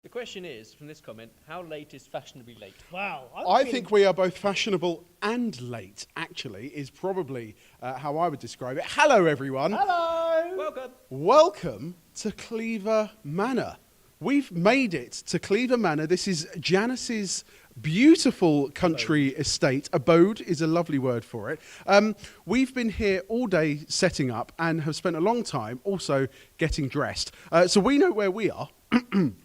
The question is, from this comment, how late is fashionably late? Wow. I think we are both fashionable and late, actually, is probably how I would describe it. Hello, everyone. Hello. Welcome. Welcome to Cleaver Manor. We've made it to Cleaver Manor. This is Janice's beautiful country estate. Abode is a lovely word for it. We've been here all day setting up and have spent a long time also getting dressed. So we know where we are.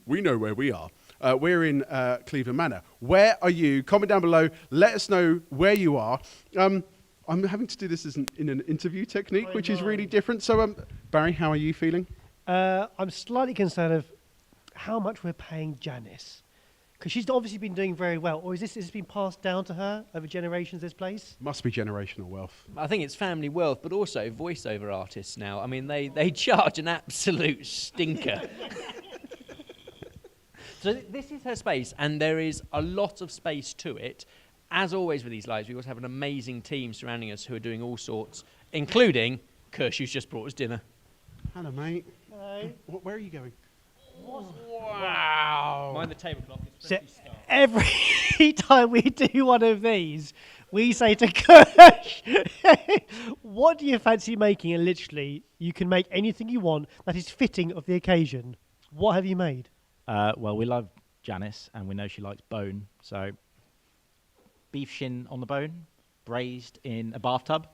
We know where we are. We're in Cleaver Manor. Where are you? Comment down below. Let us know where you are. I'm having to do this in an interview technique, which is really different. So, Barry, how are you feeling? I'm slightly concerned of how much we're paying Janice. Because she's obviously been doing very well. Or is this been passed down to her over generations, this place? Must be generational wealth. I think it's family wealth, but also voiceover artists now. I mean, they charge an absolute stinker. So this is her space, and there is a lot of space to it. As always with these lives, we always have an amazing team surrounding us who are doing all sorts, including Kush, who's just brought us dinner. Hello, mate. Hello. Where are you going? Wow. Mind the tablecloth. So every time we do one of these, we say to Kush, what do you fancy making? And literally, you can make anything you want that is fitting of the occasion. What have you made? Well, we love Janice, and we know she likes bone. So, beef shin on the bone, braised in a bathtub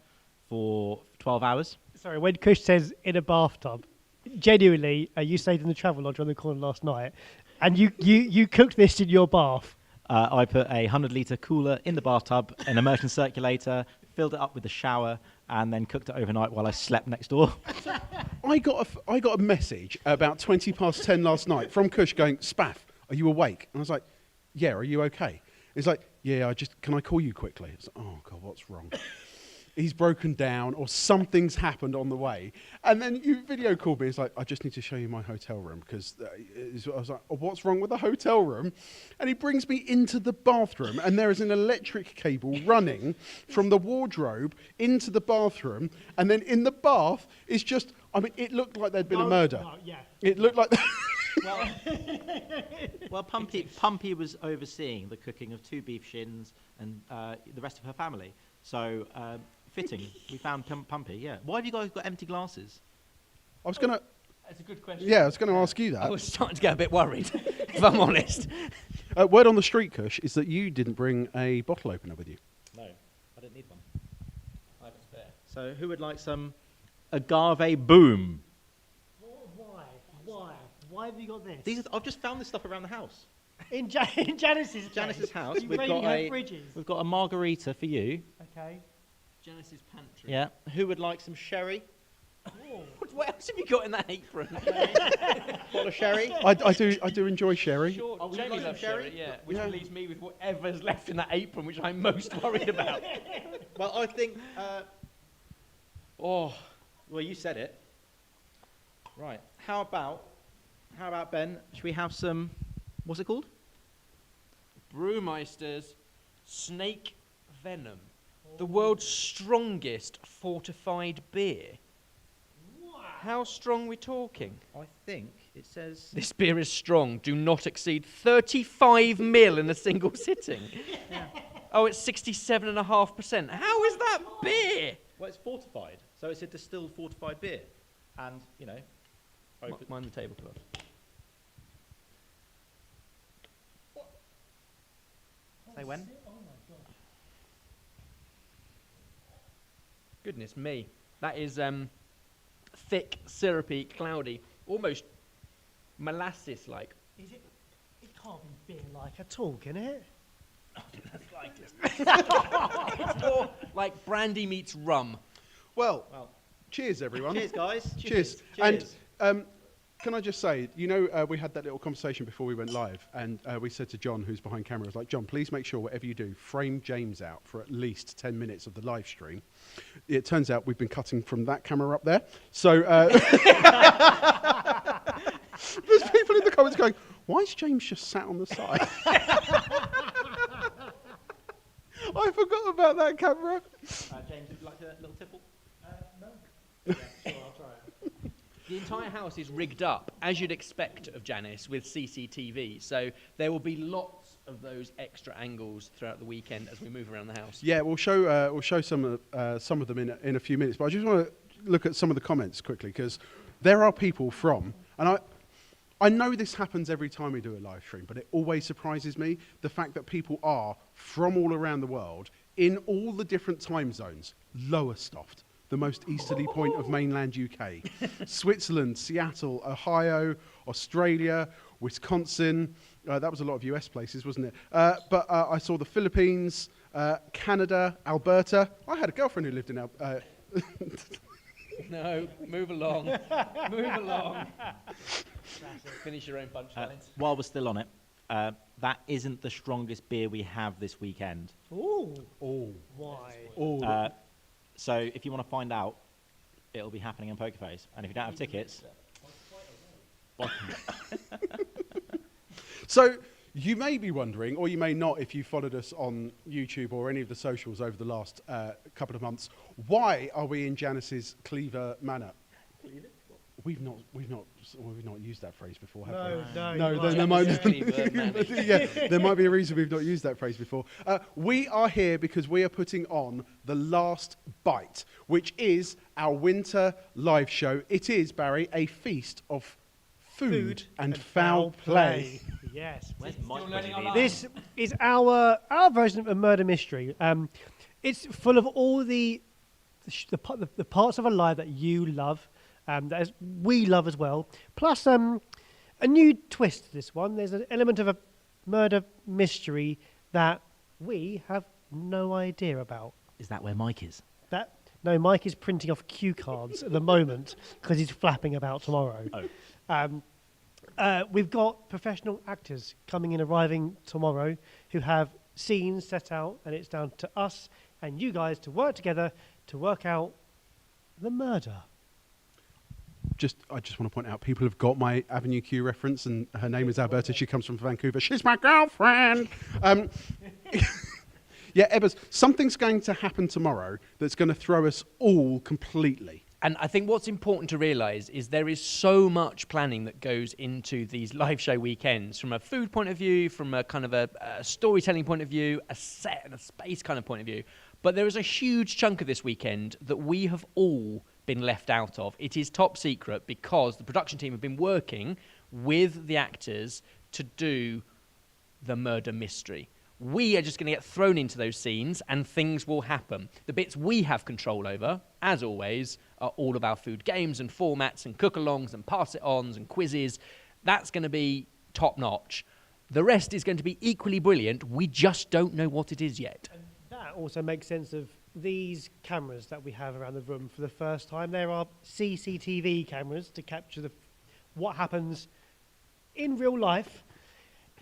for 12 hours. Sorry, when Kush says in a bathtub, genuinely, you stayed in the travel lodge on the corner last night, and you cooked this in your bath. I put a 100-litre cooler in the bathtub, an immersion circulator, filled it up with a shower, and then cooked it overnight while I slept next door. I got a message about 20 past 10 last night from Kush going, Spaff, are you awake? And I was like, yeah, are you okay? He's like, yeah, can I call you quickly? I was like, oh, God, what's wrong? He's broken down or something's happened on the way. And then you video called me. It's like, I just need to show you my hotel room because I was like, oh, what's wrong with the hotel room? And he brings me into the bathroom and there is an electric cable running from the wardrobe into the bathroom. And then in the bath is just, I mean, it looked like there'd been a murder. Yeah. It looked like... Well, Pumpy was overseeing the cooking of 2 beef shins and the rest of her family. So, fitting, we found Pumpy, yeah. Why have you guys got empty glasses? I was going to... That's a good question. Yeah, I was going to ask you that. I was starting to get a bit worried, if I'm honest. Word on the street, Kush, is that you didn't bring a bottle opener with you. No, I didn't need one. I have a spare. So, who would like some agave boom? Why have you got this? I've just found this stuff around the house. In Janice's house, You we've raiding got her fridges. we've got a margarita for you. Okay. Janice's pantry. Yeah. Who would like some sherry? What else have you got in that apron? Bottle of sherry? I do enjoy sherry. Sure, would you Jamie like some loves sherry? sherry, yeah. Which Yeah. leaves me with whatever's left in that apron, which I'm most worried about. Well, I think. Well, you said it. Right. How about Ben? Should we have some? What's it called? Brewmeister's Snake Venom. The world's strongest fortified beer. Wow. How strong are we talking? I think it says. This beer is strong. Do not exceed 35 mil in a single sitting. Yeah. Oh, it's 67.5%. How is that beer? Well, it's fortified, so it's a distilled fortified beer, and Mind the tablecloth. Say when? Oh my God. Goodness me. That is thick, syrupy, cloudy, almost molasses-like. Is it? It can't be beer-like at all, can it? It's more like brandy meets rum. Well, cheers, everyone. Cheers, guys. Cheers. And can I just say, we had that little conversation before we went live, and we said to John, who's behind camera, I was like, John, please make sure whatever you do, frame James out for at least 10 minutes of the live stream. It turns out we've been cutting from that camera up there. So there's people in the comments going, why is James just sat on the side? I forgot about that camera. James, would you like a little tipple? No. Yeah, sure, I'll try it. The entire house is rigged up, as you'd expect of Janice, with CCTV. So there will be lots of those extra angles throughout the weekend as we move around the house. Yeah, we'll show some of them in a few minutes. But I just want to look at some of the comments quickly, because there are people from, and I know this happens every time we do a live stream, but it always surprises me, the fact that people are from all around the world, in all the different time zones. Lowestoft, the most easterly point of mainland UK. Switzerland, Seattle, Ohio, Australia, Wisconsin. That was a lot of US places, wasn't it? But I saw the Philippines, Canada, Alberta. I had a girlfriend who lived in Alberta. No, move along. Move along. Finish your own punchlines. While we're still on it, that isn't the strongest beer we have this weekend. Ooh. Oh, Why? oh. So if you want to find out, it'll be happening in Poker Face. And if you don't have tickets... So you may be wondering, or you may not if you followed us on YouTube or any of the socials over the last couple of months, why are we in Janice's Cleaver Manor? We've not used that phrase before, have we? No. There might Cleaver Manor. yeah, there might be a reason we've not used that phrase before. We are here because we are putting on The Last Bite, which is our winter live show. It is, Barry, a feast of food and foul play. Yes. Where's Mike? This is our version of a murder mystery. It's full of all the parts of our life that you love, that we love as well. Plus, a new twist to this one. There's an element of a murder mystery that we have no idea about. Is that where Mike is? No, Mike is printing off cue cards at the moment because he's flapping about tomorrow. We've got professional actors arriving tomorrow who have scenes set out, and it's down to us and you guys to work together to work out the murder. I just want to point out, people have got my Avenue Q reference, and her name is Alberta. She comes from Vancouver. She's my girlfriend. Yeah, Ebbers, something's going to happen tomorrow that's going to throw us all completely. And I think what's important to realise is there is so much planning that goes into these live show weekends, from a food point of view, from a kind of a storytelling point of view, a set and a space kind of point of view. But there is a huge chunk of this weekend that we have all been left out of. It is top secret because the production team have been working with the actors to do the murder mystery. We are just going to get thrown into those scenes and things will happen. The bits we have control over, as always, are all of our food games and formats and cook-alongs and pass-it-ons and quizzes. That's going to be top-notch. The rest is going to be equally brilliant. We just don't know what it is yet. And that also makes sense of these cameras that we have around the room for the first time. There are CCTV cameras to capture what happens in real life.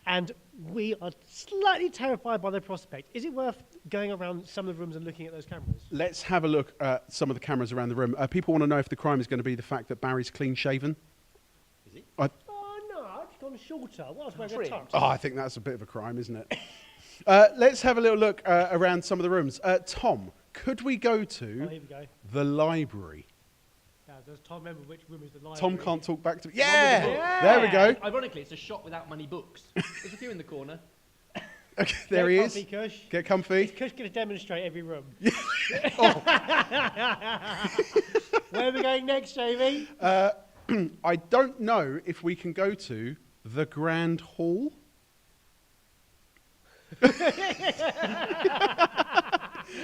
And we are slightly terrified by the prospect. Is it worth going around some of the rooms and looking at those cameras? Let's have a look at some of the cameras around the room. People want to know if the crime is going to be the fact that Barry's clean-shaven. Is he? Oh, no, I've gone shorter. What else wearing a tux? Oh, I think that's a bit of a crime, isn't it? Let's have a little look around some of the rooms. Tom, could we go to Here we go. the library? Does Tom remember which room is the library? Tom can't talk back to me. Yeah! There we go. Ironically, it's a shop without money books. There's a few in the corner. Okay, there he is. Get comfy, Kush. Get comfy. Is Kush going to demonstrate every room? Oh. Where are we going next, Jamie? I don't know if we can go to the Grand Hall.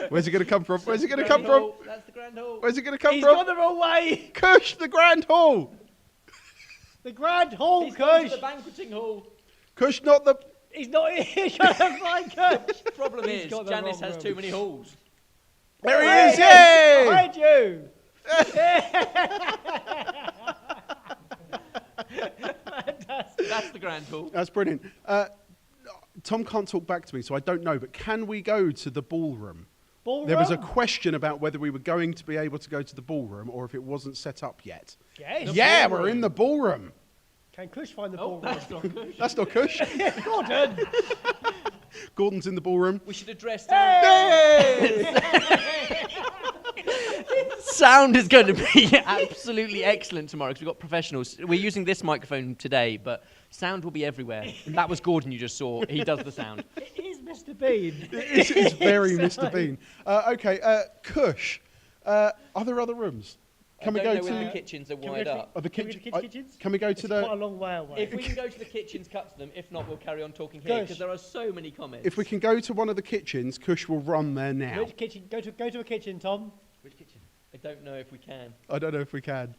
Where's it going to come from? Where's it going to come from? That's the Grand Hall. Where's it going to come He's from? gone the wrong way. Kush, the Grand Hall. The Grand Hall, He's gone to Kush. the banqueting hall. Kush, not the... He's not here trying to find Kush. Problem He's is, got the Janice wrong has room. too many halls. There he is, yay! Behind you. That's the Grand Hall. That's brilliant. Tom can't talk back to me, so I don't know, but can we go to the ballroom? Ballroom? There was a question about whether we were going to be able to go to the ballroom or if it wasn't set up yet. Yes. Yeah, we're in the ballroom. Can Kush find the Oh, ballroom? that's not good. That's not Kush. Gordon. Gordon's in the ballroom. We should address Hey! Sound is going to be absolutely excellent tomorrow because we've got professionals. We're using this microphone today, but sound will be everywhere. That was Gordon you just saw. He does the sound. It is Mr. Bean. It's very Mr. Bean. Okay, Kush, are there other rooms? Can we go know when the to... kitchens are Can we wired go to- up. Are the Can we go to kitchen- kitchens? Can we go It's to quite a the... long way away. If we can go to the kitchens, cut to them. If not, we'll carry on talking here Kush. because there are so many comments. If we can go to one of the kitchens, Kush will run there now. Which kitchen? Go to a kitchen, Tom. Which kitchen? I don't know if we can. I don't know if we can.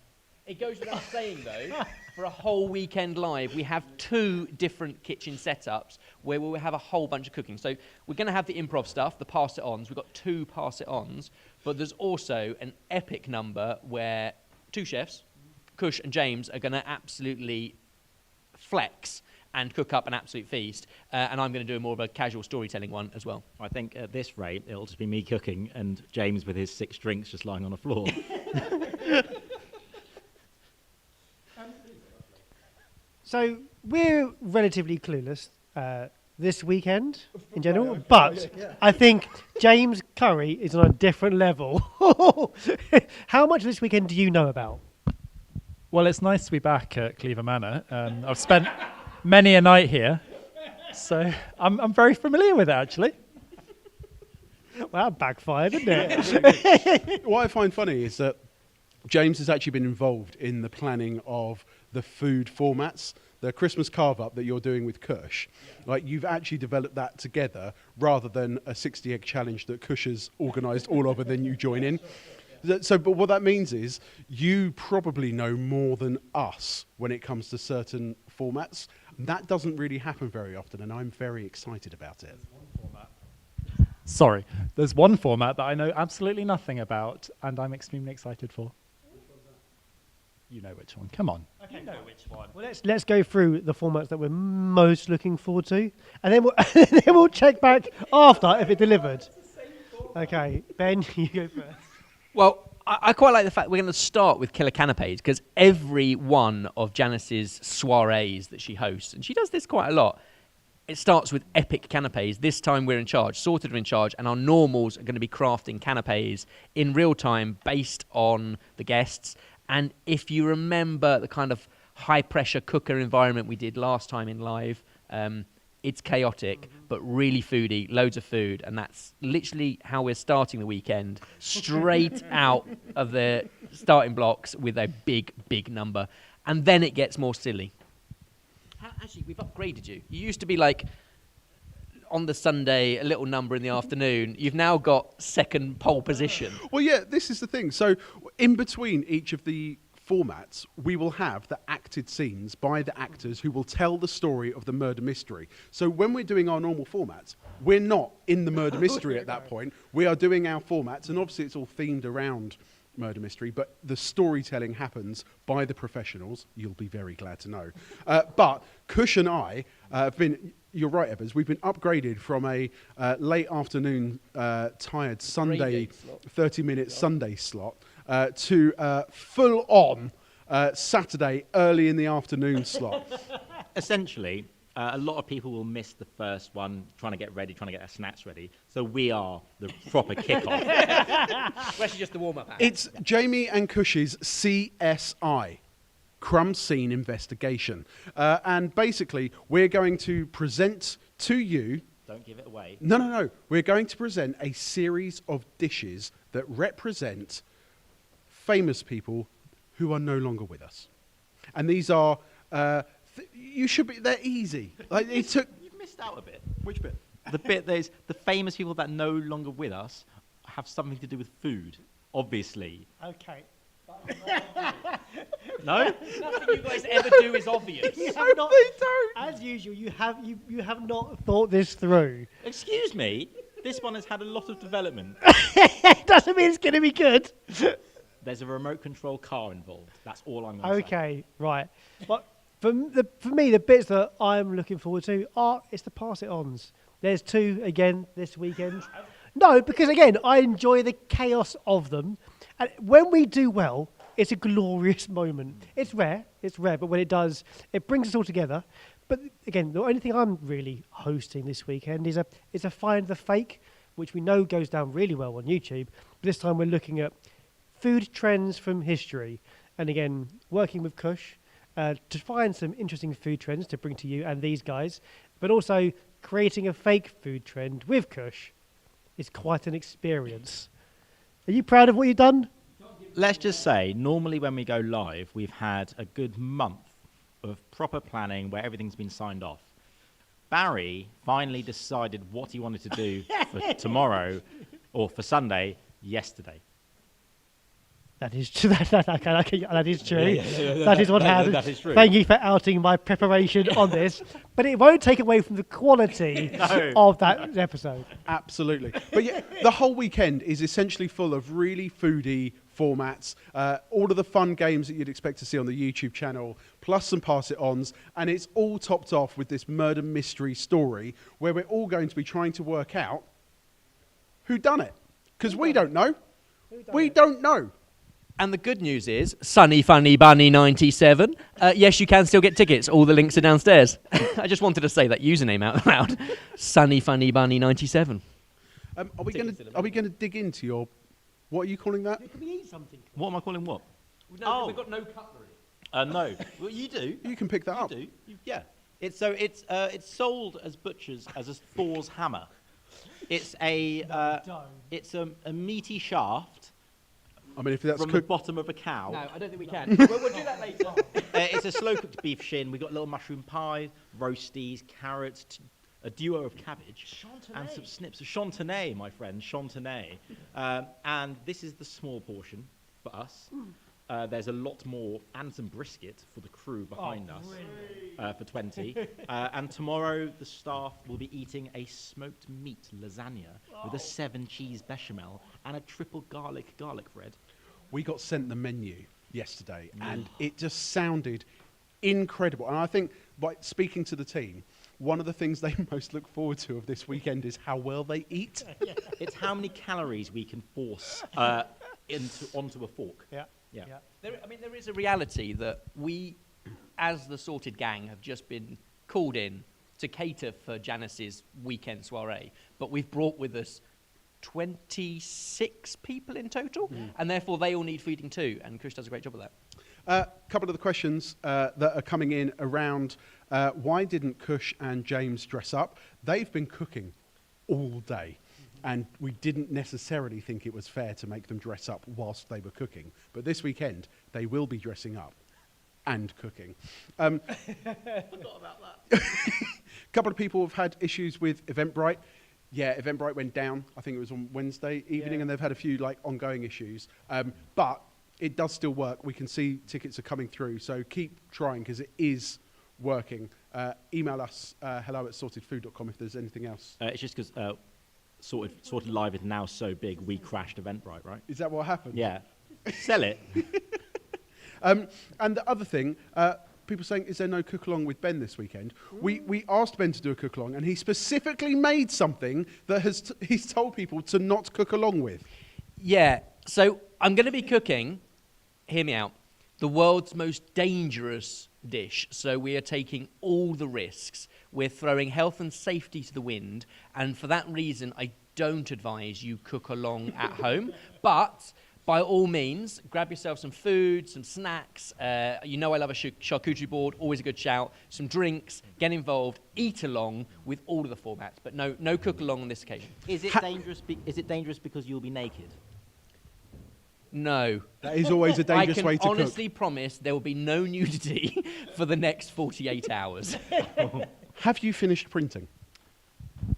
It goes without saying, though, for a whole weekend live, we have 2 different kitchen setups where we'll have a whole bunch of cooking. So we're going to have the improv stuff, the pass-it-ons. We've got 2 pass-it-ons, but there's also an epic number where 2 chefs, Kush and James, are going to absolutely flex and cook up an absolute feast. And I'm going to do more of a casual storytelling one as well. I think at this rate, it'll just be me cooking and James with his 6 drinks just lying on the floor. So we're relatively clueless this weekend in general, but I think James Curry is on a different level. How much of this weekend do you know about? Well, it's nice to be back at Cleaver Manor. I've spent many a night here, so I'm very familiar with it, actually. Well, that backfired, didn't it? What I find funny is that James has actually been involved in the planning of the food formats, the Christmas carve-up that you're doing with Kush. Like, you've actually developed that together rather than a 60-egg challenge that Kush has organised all of and then you join in. So, but what that means is you probably know more than us when it comes to certain formats. That doesn't really happen very often, and I'm very excited about it. Sorry, there's one format that I know absolutely nothing about, and I'm extremely excited for. You know which one. Come on. Okay, You know which one. Well, let's go through the formats that we're most looking forward to, and then then we'll check back after if it delivered. Okay, Ben, you go first. Well, I quite like the fact we're going to start with killer canapes because every one of Janice's soirees that she hosts, and she does this quite a lot, it starts with epic canapes. This time we're in charge. Sorted are in charge, and our normals are going to be crafting canapes in real time based on the guests. And if you remember the kind of high-pressure cooker environment we did last time in live, it's chaotic, but really foodie, loads of food, and that's literally how we're starting the weekend, straight out of the starting blocks with a big, big number. And then it gets more silly. Actually, we've upgraded you. You used to be like, on the Sunday, a little number in the afternoon. You've now got second pole position. Well, yeah, this is the thing. So in between each of the formats, we will have the acted scenes by the actors who will tell the story of the murder mystery. So when we're doing our normal formats, we're not in the murder mystery at that point. We are doing our formats, and obviously it's all themed around murder mystery, but the storytelling happens by the professionals. You'll be very glad to know. But Kush and I have been... You're right, Evans. We've been upgraded from a late afternoon tired Sunday, 30-minute Sunday slot to full-on Saturday early in the afternoon slot. Essentially, a lot of people will miss the first one, trying to get ready, trying to get their snacks ready. So we are the proper kickoff. We're actually just the warm-up act. It's Jamie and Kush's CSI. Crumb Scene Investigation. And basically, we're going to present to you... Don't give it away. No. We're going to present a series of dishes that represent famous people who are no longer with us. And these are... you should be... They're easy. Like, it took... You've missed out a bit. Which bit? The bit that is the famous people that are no longer with us have something to do with food, obviously. Okay. No? Nothing you guys ever do is obvious. You have not, They don't. as usual, you have not thought this through. Excuse me, this one has had a lot of development. It doesn't mean it's going to be good. There's a remote control car involved. That's all I'm going to say. Okay, right. But for me, the bits that I'm looking forward to it's the pass-it-ons. There's 2 again this weekend. No, because again, I enjoy the chaos of them. And when we do well, it's a glorious moment. It's rare, but when it does, it brings us all together. But again, the only thing I'm really hosting this weekend is a Find the Fake, which we know goes down really well on YouTube. But this time we're looking at food trends from history. And again, working with Kush to find some interesting food trends to bring to you and these guys, but also creating a fake food trend with Kush is quite an experience. Are you proud of what you've done? Let's just say, normally when we go live, we've had a good month of proper planning where everything's been signed off. Barry finally decided what he wanted to do for tomorrow or for Sunday yesterday. That is true. That is true. Yeah. That is what happened. That is true. Thank you for outing my preparation on this. But it won't take away from the quality of that episode. Absolutely. But yeah, the whole weekend is essentially full of really foodie formats, all of the fun games that you'd expect to see on the YouTube channel, plus some pass-it-ons, and it's all topped off with this murder mystery story where we're all going to be trying to work out who done it. Because we don't know. We don't know. And the good news is, Sunny Funny Bunny 97. Yes, you can still get tickets. All the links are downstairs. I just wanted to say that username out loud. Sunny Funny Bunny 97. Are we going to dig into your? What are you calling that? Can we eat something? What am I calling what? No, we've got no cutlery. No. Well, you do. You can pick that up. You do. Yeah. It's sold as butchers as a Thor's hammer. It's a meaty shaft. I mean, if that's from the bottom of a cow. No, I don't think we can. We'll do that later. It's a slow-cooked beef shin. We've got little mushroom pie, roasties, carrots, a duo of cabbage, and some snips of chantenay, my friend, chantenay. And this is the small portion for us. There's a lot more and some brisket for the crew behind us for 20. And tomorrow the staff will be eating a smoked meat lasagna with a 7-cheese bechamel and a triple garlic bread. We got sent the menu yesterday, and it just sounded incredible. And I think, by speaking to the team, one of the things they most look forward to of this weekend is how well they eat. It's how many calories we can force onto a fork. Yeah. There is a reality that we, as the Sorted Gang, have just been called in to cater for Janice's weekend soiree, but we've brought with us 26 people in total, and therefore they all need feeding too, and Kush does a great job of that. A couple of the questions that are coming in around why didn't Kush and James dress up? They've been cooking all day. And we didn't necessarily think it was fair to make them dress up whilst they were cooking. But this weekend, they will be dressing up and cooking. Forgot about that. A couple of people have had issues with Eventbrite. Yeah, Eventbrite went down. I think it was on Wednesday evening, and they've had a few ongoing issues. But it does still work. We can see tickets are coming through. So keep trying, because it is working. Email us, hello@sortedfood.com if there's anything else. It's just because... Sorted Live is now so big, we crashed Eventbrite, right? Is that what happened? Yeah. Sell it. And the other thing, people saying, is there no cook-along with Ben this weekend? We asked Ben to do a cook-along, and he specifically made something that he's told people to not cook along with. Yeah, so I'm going to be cooking, hear me out, the world's most dangerous dish. So we are taking all the risks. We're throwing health and safety to the wind, and for that reason, I don't advise you cook along at home. But by all means, grab yourself some food, some snacks. You know I love a charcuterie board, always a good shout. Some drinks, get involved, eat along with all of the formats. But no cook along on this occasion. Is it dangerous? Is it dangerous because you'll be naked? No. That is always a dangerous way to cook. I can honestly promise there will be no nudity for the next 48 hours. Have you finished printing?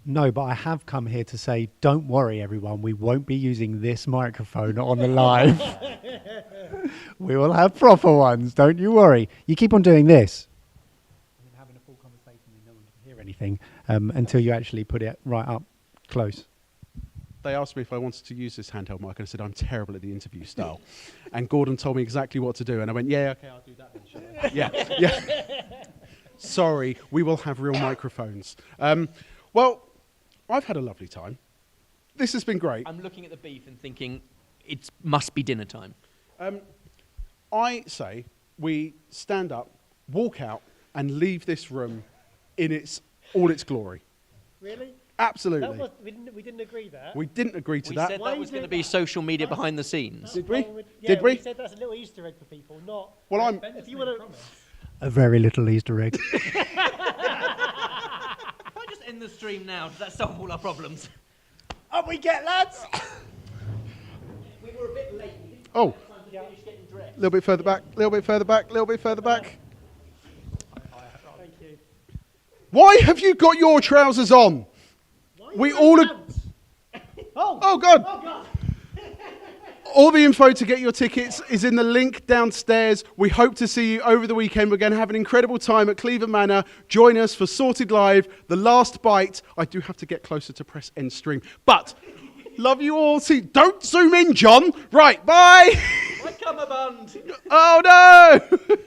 No, but I have come here to say, don't worry, everyone. We won't be using this microphone on the live. We will have proper ones. Don't you worry. You keep on doing this. And then having a full conversation and no one can hear anything until you actually put it right up close. They asked me if I wanted to use this handheld mic, and I said, I'm terrible at the interview style. And Gordon told me exactly what to do, and I went, yeah, okay, I'll do that then, shall I? Yeah. Sorry, we will have real microphones. Well, I've had a lovely time. This has been great. I'm looking at the beef and thinking, it must be dinner time. I say we stand up, walk out, and leave this room in all its glory. Really? Absolutely. We didn't agree that. We didn't agree to We that. said Why that are was you going to doing be social media behind the scenes. Did we? Yeah, Did we? We said that's a little Easter egg for people, not. Well, I'm. If you want to. A very little Easter egg. If I just end the stream now, does that solve all our problems? Up we get, lads. We were a bit late. We didn't Oh, have time to finish getting dressed. a little bit further back. Little bit further back. Little bit further back. Thank you. Why have you got your trousers on? We all. Oh God! Oh God! All the info to get your tickets is in the link downstairs. We hope to see you over the weekend. We're going to have an incredible time at Cleaver Manor. Join us for Sorted Live, The Last Bite. I do have to get closer to press end stream. But, love you all. See, don't zoom in, John. Right, bye. My cummerbund. Oh, no.